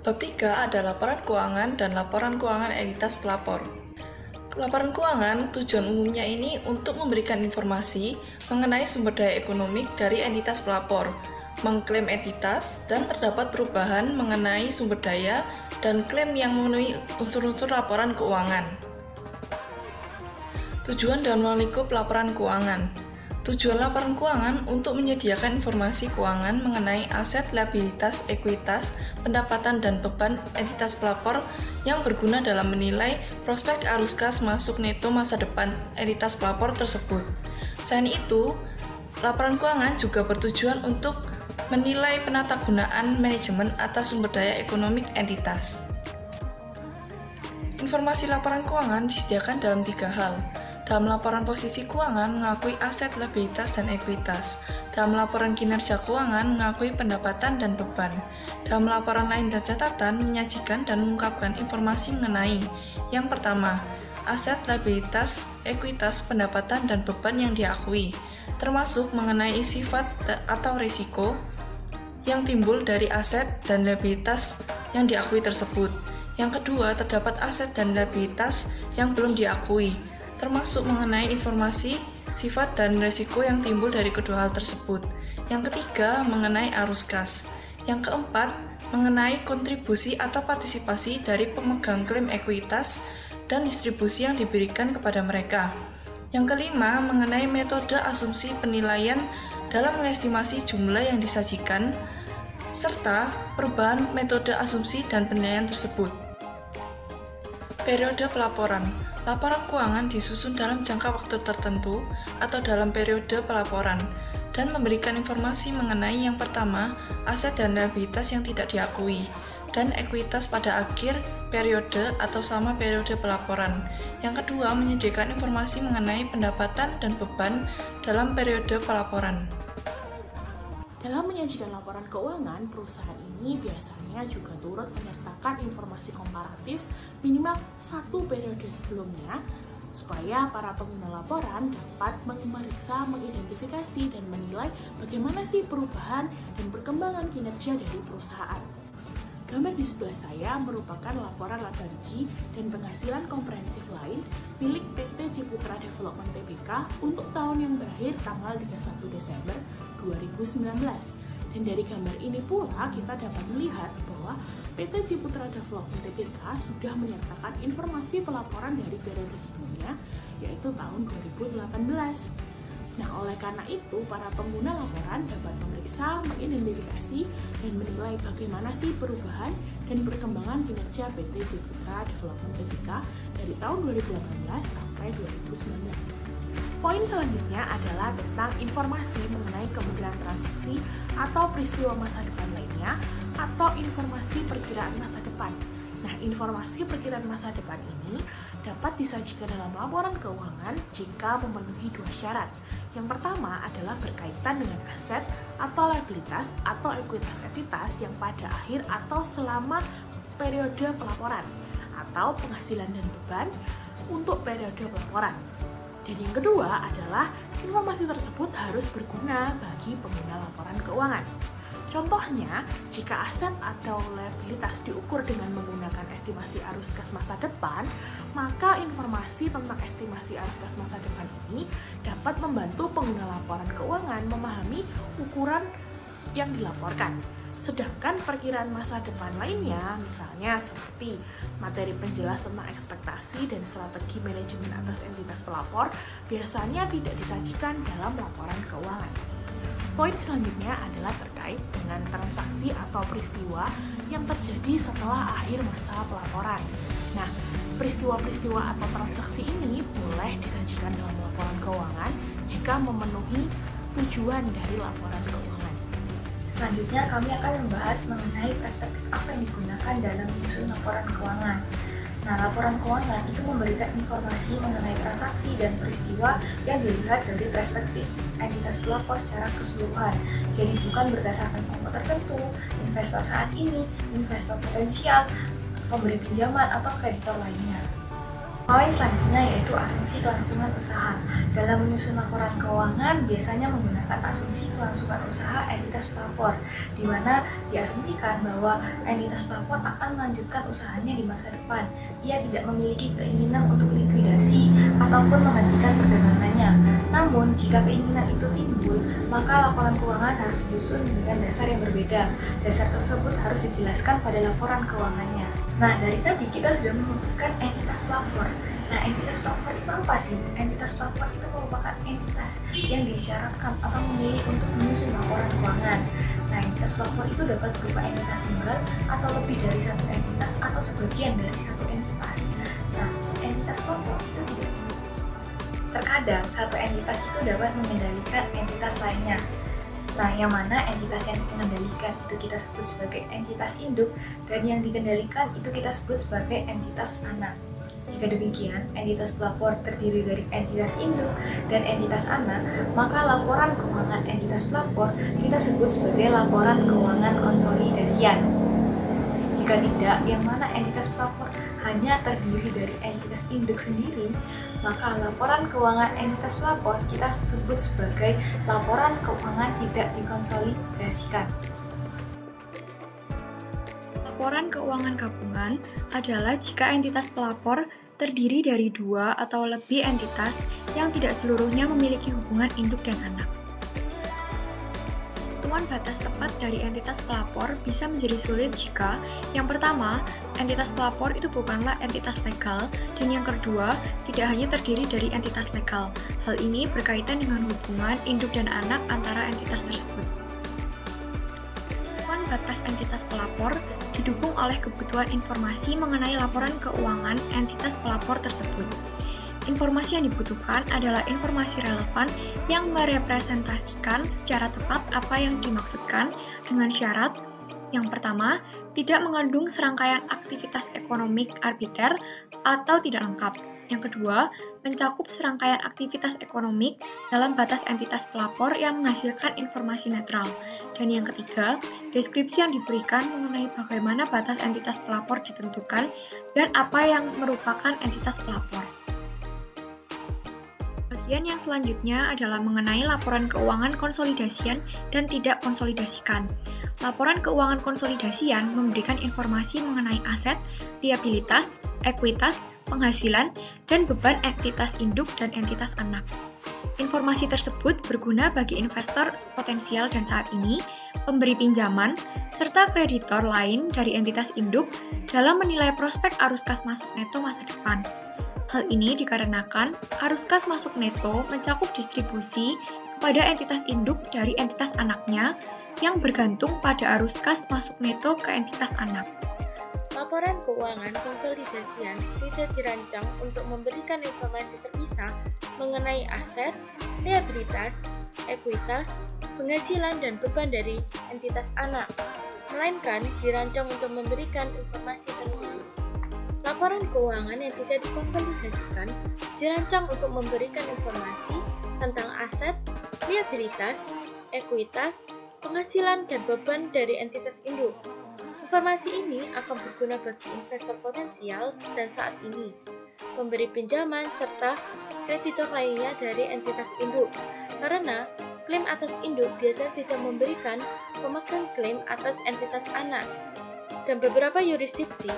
Bab 3 ada laporan keuangan dan laporan keuangan entitas pelapor. Laporan keuangan tujuan umumnya ini untuk memberikan informasi mengenai sumber daya ekonomi dari entitas pelapor, mengklaim entitas, dan terdapat perubahan mengenai sumber daya dan klaim yang memenuhi unsur-unsur laporan keuangan. Tujuan dan melingkup laporan keuangan. Tujuan laporan keuangan untuk menyediakan informasi keuangan mengenai aset, liabilitas, ekuitas, pendapatan, dan beban entitas pelapor yang berguna dalam menilai prospek arus kas masuk neto masa depan entitas pelapor tersebut. Selain itu, laporan keuangan juga bertujuan untuk menilai penatagunaan manajemen atas sumber daya ekonomi entitas. Informasi laporan keuangan disediakan dalam 3 hal. Dalam laporan posisi keuangan mengakui aset, liabilitas, dan ekuitas. Dalam laporan kinerja keuangan mengakui pendapatan dan beban. Dalam laporan lain dan catatan menyajikan dan mengungkapkan informasi mengenai yang pertama, aset, liabilitas, ekuitas, pendapatan, dan beban yang diakui, termasuk mengenai sifat atau risiko yang timbul dari aset dan liabilitas yang diakui tersebut. Yang kedua, terdapat aset dan liabilitas yang belum diakui, termasuk mengenai informasi, sifat, dan risiko yang timbul dari kedua hal tersebut. Yang ketiga, mengenai arus kas. Yang keempat, mengenai kontribusi atau partisipasi dari pemegang klaim ekuitas dan distribusi yang diberikan kepada mereka. Yang kelima, mengenai metode asumsi penilaian dalam mengestimasi jumlah yang disajikan, serta perubahan metode asumsi dan penilaian tersebut. Periode pelaporan. Laporan keuangan disusun dalam jangka waktu tertentu atau dalam periode pelaporan dan memberikan informasi mengenai yang pertama, aset dan liabilitas yang tidak diakui, dan ekuitas pada akhir periode atau sama periode pelaporan. Yang kedua, menyediakan informasi mengenai pendapatan dan beban dalam periode pelaporan. Dalam menyajikan laporan keuangan, perusahaan ini biasanya juga turut menyertakan informasi komparatif minimal 1 periode sebelumnya supaya para pengguna laporan dapat memeriksa, mengidentifikasi, dan menilai bagaimana sih perubahan dan perkembangan kinerja dari perusahaan. Gambar di sebelah saya merupakan laporan laba rugi dan penghasilan komprehensif lain milik PT Ciputra Development Tbk untuk tahun yang berakhir tanggal 31 Desember 2019. Dan dari gambar ini pula kita dapat melihat bahwa PT Ciputra Development Tbk sudah menyertakan informasi pelaporan dari periode sebelumnya, yaitu tahun 2018. Nah, oleh karena itu, para pengguna laporan dapat memeriksa, mengidentifikasi, dan menilai bagaimana sih perubahan dan perkembangan kinerja PT Ciputra Development Tbk dari tahun 2018 sampai 2019. Poin selanjutnya adalah tentang informasi mengenai kemungkinan transaksi atau peristiwa masa depan lainnya, atau informasi perkiraan masa depan. Nah, informasi perkiraan masa depan ini dapat disajikan dalam laporan keuangan jika memenuhi 2 syarat. Yang pertama adalah berkaitan dengan aset atau liabilitas atau ekuitas entitas yang pada akhir atau selama periode pelaporan, atau penghasilan dan beban untuk periode pelaporan. Dan yang kedua adalah informasi tersebut harus berguna bagi pengguna laporan keuangan. Contohnya, jika aset atau liabilitas diukur dengan menggunakan estimasi arus kas masa depan, maka informasi tentang estimasi arus kas masa depan ini dapat membantu pengguna laporan keuangan memahami ukuran yang dilaporkan. Sedangkan perkiraan masa depan lainnya, misalnya seperti materi penjelas tentang ekspektasi dan strategi manajemen atas entitas pelapor, biasanya tidak disajikan dalam laporan keuangan. Poin selanjutnya adalah terkait dengan transaksi atau peristiwa yang terjadi setelah akhir masa pelaporan. Nah, peristiwa-peristiwa atau transaksi ini boleh disajikan dalam laporan keuangan jika memenuhi tujuan dari laporan keuangan. Selanjutnya, kami akan membahas mengenai perspektif apa yang digunakan dalam menyusun laporan keuangan. Nah, laporan keuangan itu memberikan informasi mengenai transaksi dan peristiwa yang dilihat dari perspektif entitas pelapor secara keseluruhan. Jadi bukan berdasarkan kelompok tertentu, investor saat ini, investor potensial, pemberi pinjaman, atau kreditor lainnya. Poin selanjutnya yaitu asumsi kelangsungan usaha. Dalam menyusun laporan keuangan, biasanya menggunakan asumsi kelangsungan usaha entitas pelapor, di mana diasumsikan bahwa entitas pelapor akan melanjutkan usahanya di masa depan. Ia tidak memiliki keinginan untuk likuidasi ataupun menghentikan perdagangannya. Namun, jika keinginan itu timbul, maka laporan keuangan harus disusun dengan dasar yang berbeda. Dasar tersebut harus dijelaskan pada laporan keuangannya. Nah, dari tadi kita sudah menyebutkan entitas pelapor. Nah, entitas pelapor itu apa sih? Entitas pelapor itu merupakan entitas yang disyaratkan atau memilih untuk menyusun laporan keuangan. Nah, entitas pelapor itu dapat berupa entitas tunggal atau lebih dari satu entitas atau sebagian dari satu entitas. Nah, entitas pelapor itu tidak terkadang satu entitas itu dapat mengendalikan entitas lainnya. Nah, yang mana entitas yang mengendalikan itu kita sebut sebagai entitas induk, dan yang dikendalikan itu kita sebut sebagai entitas anak. Jika demikian, entitas pelapor terdiri dari entitas induk dan entitas anak, maka laporan keuangan entitas pelapor kita sebut sebagai laporan keuangan konsolidasian. Jika tidak, yang mana entitas pelapor hanya terdiri dari entitas induk sendiri, maka laporan keuangan entitas pelapor kita sebut sebagai laporan keuangan tidak dikonsolidasikan. Laporan keuangan gabungan adalah jika entitas pelapor terdiri dari dua atau lebih entitas yang tidak seluruhnya memiliki hubungan induk dan anak. Tentuan batas tepat dari entitas pelapor bisa menjadi sulit jika yang pertama, entitas pelapor itu bukanlah entitas legal, dan yang kedua, tidak hanya terdiri dari entitas legal. Hal ini berkaitan dengan hubungan induk dan anak antara entitas tersebut. Tentuan batas entitas pelapor didukung oleh kebutuhan informasi mengenai laporan keuangan entitas pelapor tersebut. Informasi yang dibutuhkan adalah informasi relevan yang merepresentasikan secara tepat apa yang dimaksudkan dengan syarat yang pertama, tidak mengandung serangkaian aktivitas ekonomik arbiter atau tidak lengkap. Yang kedua, mencakup serangkaian aktivitas ekonomik dalam batas entitas pelapor yang menghasilkan informasi netral. Dan yang ketiga, deskripsi yang diberikan mengenai bagaimana batas entitas pelapor ditentukan dan apa yang merupakan entitas pelapor. Bagian yang selanjutnya adalah mengenai laporan keuangan konsolidasian dan tidak konsolidasikan. Laporan keuangan konsolidasian memberikan informasi mengenai aset, liabilitas, ekuitas, penghasilan, dan beban entitas induk dan entitas anak. Informasi tersebut berguna bagi investor potensial dan saat ini, pemberi pinjaman, serta kreditor lain dari entitas induk dalam menilai prospek arus kas masuk neto masa depan. Hal ini dikarenakan arus kas masuk neto mencakup distribusi kepada entitas induk dari entitas anaknya yang bergantung pada arus kas masuk neto ke entitas anak. Laporan keuangan konsolidasian tidak dirancang untuk memberikan informasi terpisah mengenai aset, liabilitas, ekuitas, penghasilan, dan beban dari entitas anak, melainkan dirancang untuk memberikan informasi tersebut. Laporan keuangan yang tidak dikonsolidasikan dirancang untuk memberikan informasi tentang aset, liabilitas, ekuitas, penghasilan, dan beban dari entitas induk. Informasi ini akan berguna bagi investor potensial dan saat ini, pemberi pinjaman, serta kreditor lainnya dari entitas induk, karena klaim atas induk biasanya tidak memberikan pemegang klaim atas entitas anak. Dan beberapa yurisdiksi,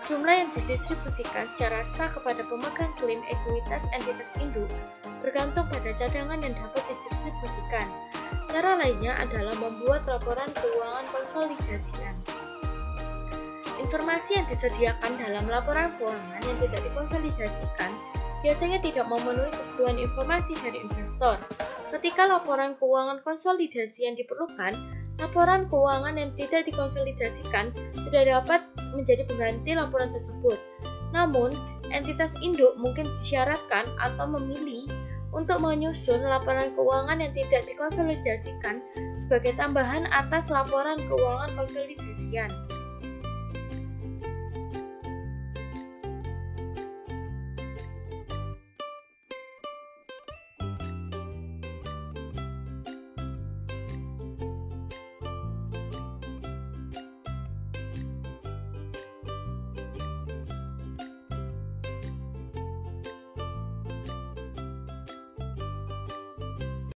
jumlah yang didistribusikan secara sah kepada pemegang klaim ekuitas entitas induk bergantung pada cadangan yang dapat didistribusikan. Cara lainnya adalah membuat laporan keuangan konsolidasian. Informasi yang disediakan dalam laporan keuangan yang tidak dikonsolidasikan biasanya tidak memenuhi kebutuhan informasi dari investor. Ketika laporan keuangan konsolidasi yang diperlukan, laporan keuangan yang tidak dikonsolidasikan tidak dapat menjadi pengganti laporan tersebut. Namun, entitas induk mungkin disyaratkan atau memilih untuk menyusun laporan keuangan yang tidak dikonsolidasikan sebagai tambahan atas laporan keuangan konsolidasian.